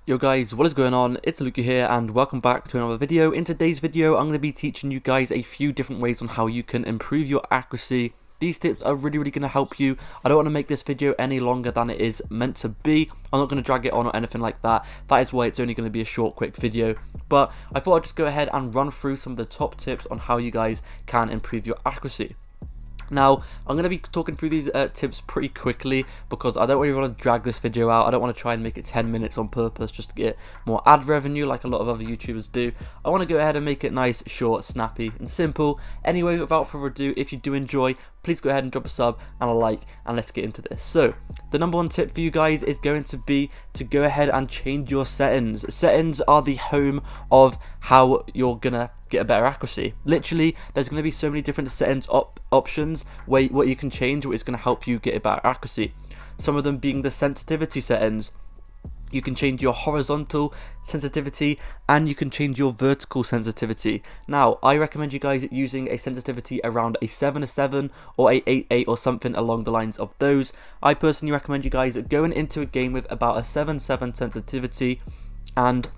Yo guys, what is going on? It's Luke here and welcome back to another video. In today's video, I'm going to be teaching you guys a few different ways on how you can improve your accuracy. These tips are really going to help you. I don't want to make this video any longer than it is meant to be. I'm not going to drag it on or anything like that. That is why it's only going to be a short, quick video. But I thought I'd just go ahead and run through some of the top tips on how you guys can improve your accuracy. Now, I'm going to be talking through these tips pretty quickly because I don't really want to drag this video out. I don't want to try and make it 10 minutes on purpose just to get more ad revenue like a lot of other YouTubers do. I want to go ahead and make it nice, short, snappy and simple. Anyway, without further ado, if you do enjoy, please go ahead and drop a sub and a like, and let's get into this. So, the number one tip for you guys is going to be to go ahead and change your settings. Settings are the home of how you're gonna get a better accuracy. Literally, there's gonna be so many different settings options where what you can change, what is gonna help you get a better accuracy. Some of them being the sensitivity settings. You can change your horizontal sensitivity and you can change your vertical sensitivity. Now, I recommend you guys using a sensitivity around a 7/7 or a 8/8 or something along the lines of those. I personally recommend you guys going into a game with about a 7/7 sensitivity, and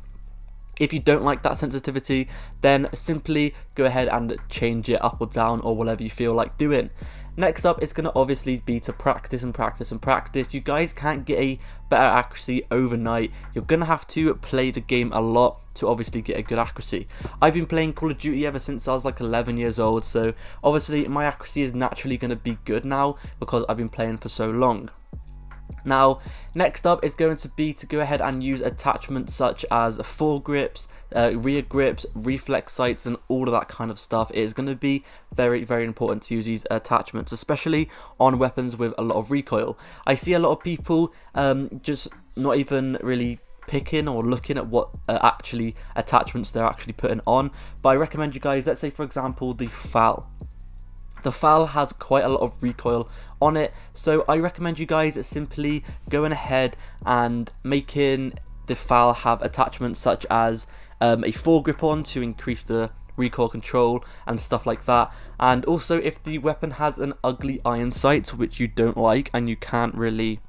if you don't like that sensitivity, then simply go ahead and change it up or down or whatever you feel like doing. Next up, it's going to obviously be to practice and practice and practice. You guys can't get a better accuracy overnight. You're going to have to play the game a lot to obviously get a good accuracy. I've been playing Call of Duty ever since I was like 11 years old, so obviously my accuracy is naturally going to be good now because I've been playing for so long. Now, next up is going to be to go ahead and use attachments such as foregrips, rear grips, reflex sights, and all of that kind of stuff. It is going to be very important to use these attachments, especially on weapons with a lot of recoil. I see a lot of people just not even really picking or looking at what actually attachments they're actually putting on, but I recommend you guys, let's say for example the FAL. The FAL has quite a lot of recoil on it, so I recommend you guys simply going ahead and making the FAL have attachments such as a foregrip on to increase the recoil control and stuff like that. And also, if the weapon has an ugly iron sight, which you don't like and you can't really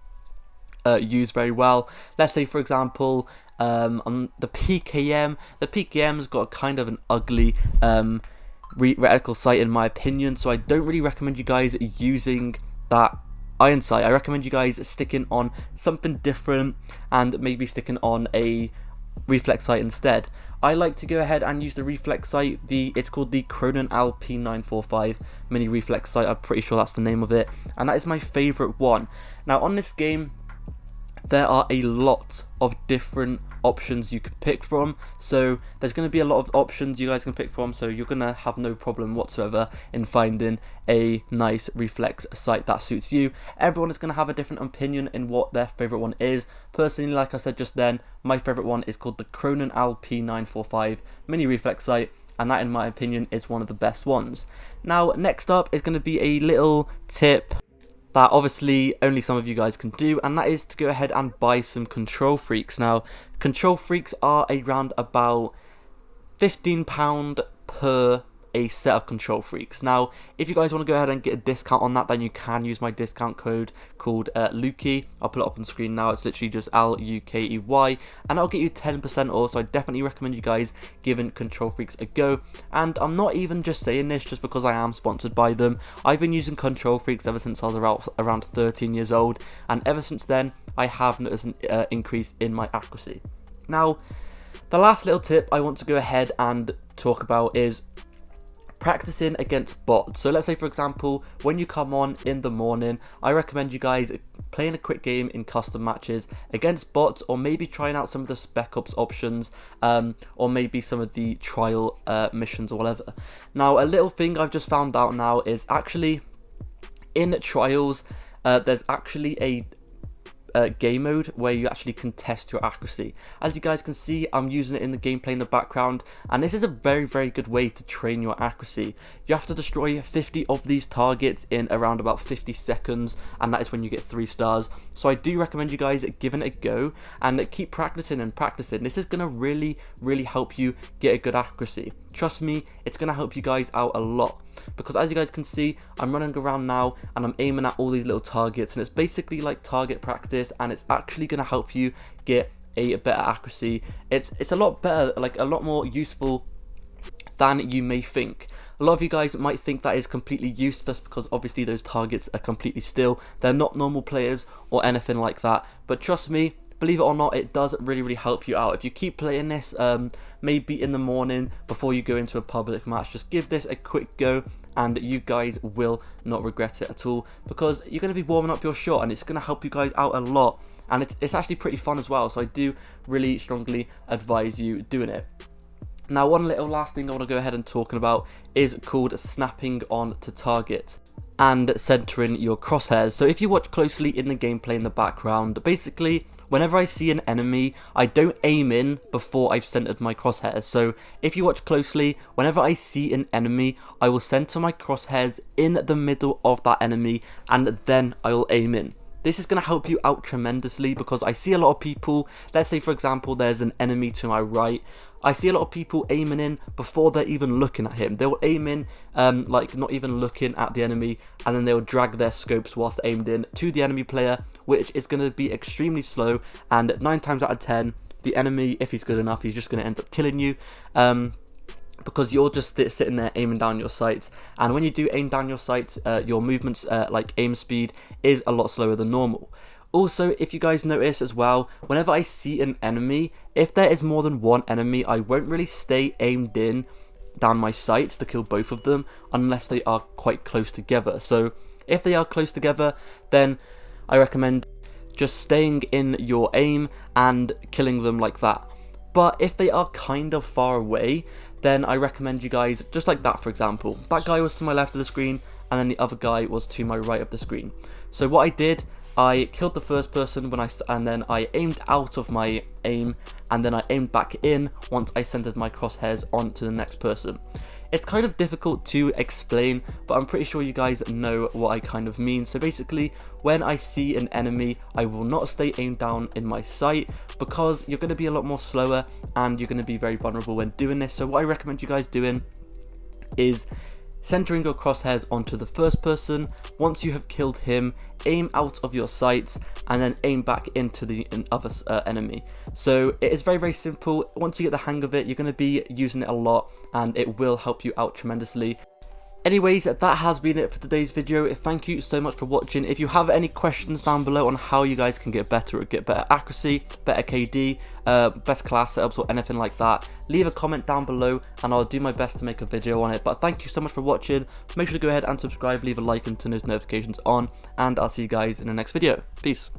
use very well, let's say for example on the PKM's got kind of an ugly reticle sight in my opinion, so I don't really recommend you guys using that iron sight. I recommend you guys sticking on something different and maybe sticking on a reflex sight instead. I like to go ahead and use the reflex sight. It's called the Cronin LP945 mini reflex sight. I'm pretty sure that's the name of it, and that is my favorite one. Now on this game, there are a lot of different options you can pick from, so there's going to be a lot of options you guys can pick from, so you're going to have no problem whatsoever in finding a nice reflex sight that suits you. Everyone is going to have a different opinion in what their favorite one is. Personally, like I said just then, my favorite one is called the Cronin LP945 mini reflex sight, and that in my opinion is one of the best ones. Now next up is going to be a little tip that obviously only some of you guys can do, and that is to go ahead and buy some control freaks. Now, control freaks are around about £15 per a set of control freaks. Now, if you guys want to go ahead and get a discount on that, then you can use my discount code called Lukey. I'll put it up on the screen now. It's literally just LUKEY, and that'll get you 10% off. So I definitely recommend you guys giving control freaks a go. And I'm not even just saying this just because I am sponsored by them. I've been using control freaks ever since I was around 13 years old, and ever since then I have noticed an increase in my accuracy. Now, the last little tip I want to go ahead and talk about is practicing against bots. So let's say for example, when you come on in the morning, I recommend you guys playing a quick game in custom matches against bots, or maybe trying out some of the spec ops options, or maybe some of the trial missions or whatever. Now, a little thing I've just found out now is actually in trials there's actually a game mode where you actually can test your accuracy. As you guys can see, I'm using it in the gameplay in the background, and this is a very good way to train your accuracy. You have to destroy 50 of these targets in around about 50 seconds, and that is when you get 3 stars. So I do recommend you guys giving it a go and keep practicing and practicing. This is going to really help you get a good accuracy. Trust me, it's going to help you guys out a lot, because as you guys can see, I'm running around now and I'm aiming at all these little targets, and it's basically like target practice, and it's actually going to help you get a better accuracy. It's a lot better, like a lot more useful than you may think. A lot of you guys might think that is completely useless because obviously those targets are completely still. They're not normal players or anything like that. But trust me, believe it or not, it does really help you out. If you keep playing this, maybe in the morning before you go into a public match, just give this a quick go and you guys will not regret it at all, because you're going to be warming up your shot and it's going to help you guys out a lot, and it's actually pretty fun as well. So I do really strongly advise you doing it. Now, one little last thing I want to go ahead and talking about is called snapping on to targets and centering your crosshairs. So if you watch closely in the gameplay in the background, basically whenever I see an enemy, I don't aim in before I've centered my crosshairs. So if you watch closely, whenever I see an enemy, I will center my crosshairs in the middle of that enemy and then I will aim in. This is going to help you out tremendously, because I see a lot of people, let's say for example there's an enemy to my right, I see a lot of people aiming in before they're even looking at him. They'll aim in like not even looking at the enemy, and then they'll drag their scopes whilst aimed in to the enemy player, which is going to be extremely slow, and 9 times out of 10 the enemy, if he's good enough, he's just going to end up killing you. Because you're just sitting there aiming down your sights, and when you do aim down your sights, your movements like aim speed is a lot slower than normal. Also, if you guys notice as well, whenever I see an enemy, if there is more than one enemy, I won't really stay aimed in down my sights to kill both of them unless they are quite close together. So if they are close together, then I recommend just staying in your aim and killing them like that. But if they are kind of far away, then I recommend you guys, just like that for example, that guy was to my left of the screen and then the other guy was to my right of the screen. So what I did, I killed the first person and then I aimed out of my aim, and then I aimed back in once I centered my crosshairs onto the next person. It's kind of difficult to explain, but I'm pretty sure you guys know what I kind of mean. So basically, when I see an enemy, I will not stay aimed down in my sight, because you're going to be a lot more slower and you're going to be very vulnerable when doing this. So what I recommend you guys doing is centering your crosshairs onto the first person. Once you have killed him, aim out of your sights and then aim back into the other enemy. So it is very simple. Once you get the hang of it, you're going to be using it a lot and it will help you out tremendously. Anyways, that has been it for today's video. Thank you so much for watching. If you have any questions down below on how you guys can get better or get better accuracy, better KD, best class setups or anything like that, leave a comment down below and I'll do my best to make a video on it. But thank you so much for watching. Make sure to go ahead and subscribe, leave a like and turn those notifications on, and I'll see you guys in the next video. Peace.